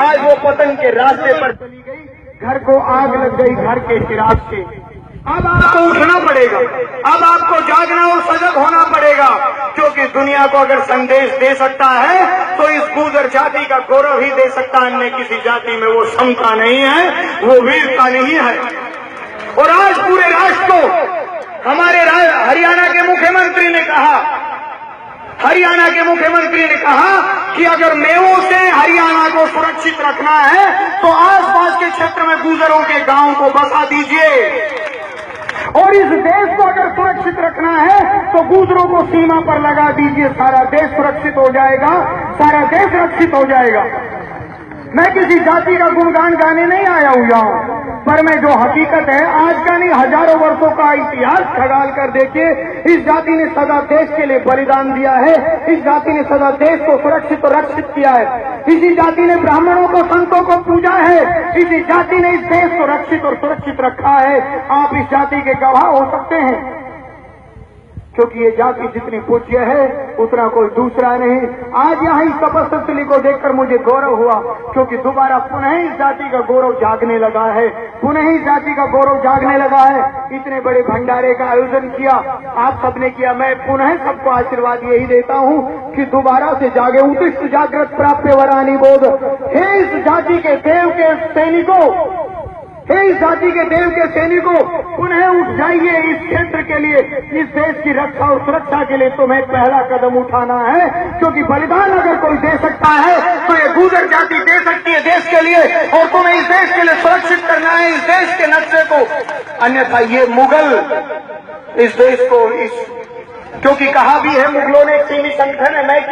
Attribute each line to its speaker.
Speaker 1: आज वो पतन के रास्ते पर चली गई, घर को आग लग गई घर के चिराग से। अब आपको उठना पड़ेगा, अब आपको जागना और सजग होना पड़ेगा, क्योंकि दुनिया को अगर संदेश दे सकता है तो इस गुर्जर जाति का गौरव ही दे सकता है। अन्य किसी जाति में वो क्षमता नहीं है, वो वीरता नहीं है। और आज पूरे राष्ट्र को हमारे हरियाणा के मुख्यमंत्री ने कहा कि अगर मेवों से हरियाणा को सुरक्षित रखना है तो आसपास के क्षेत्र में गुर्जरों के गांव को बसा दीजिए, और इस देश को अगर सुरक्षित रखना है तो गुर्जरों को सीमा पर लगा दीजिए। सारा देश सुरक्षित हो जाएगा, सारा देश रक्षित हो जाएगा। मैं किसी जाति का गुणगान गाने नहीं आया हूं यहाँ, पर मैं जो हकीकत है आज का नहीं हजारों वर्षों का इतिहास खंगाल कर देखिए, इस जाति ने सदा देश के लिए बलिदान दिया है, इस जाति ने सदा देश को सुरक्षित और रक्षित किया है, इसी जाति ने ब्राह्मणों को संतों को पूजा है, इसी जाति ने इस देश को रक्षित और सुरक्षित रखा है। आप इस जाति के गवाह हो सकते हैं, क्योंकि ये जाति जितनी पूज्य है उतना कोई दूसरा नहीं। आज यहाँ इस तपस्या को देखकर मुझे गौरव हुआ, क्योंकि दोबारा पुनः इस जाति का गौरव जागने लगा है, पुनः इस जाति का गौरव जागने लगा है। इतने बड़े भंडारे का आयोजन किया, आप सबने किया, मैं पुनः सबको आशीर्वाद यही देता हूँ कि दोबारा से जागे। उत्तिष्ठ जागृत प्राप्य वरानी बोध। हे इस जाति के देव के सैनिकों, हे इस जाति के देव के सैनिकों, पुनः उठ जाइए इस क्षेत्र के लिए, इस देश की रक्षा और सुरक्षा के लिए तुम्हें पहला कदम उठाना है, क्योंकि बलिदान अगर कोई दे सकता है तो ये गुर्जर जाति दे सकती है देश के लिए, और तुम्हें इस देश के लिए सुरक्षित करना है इस देश के नक्शे को। अन्यथा ये मुगल इस देश को क्योंकि कहा भी है मुगलों ने एक चीनी संगठन है, मैं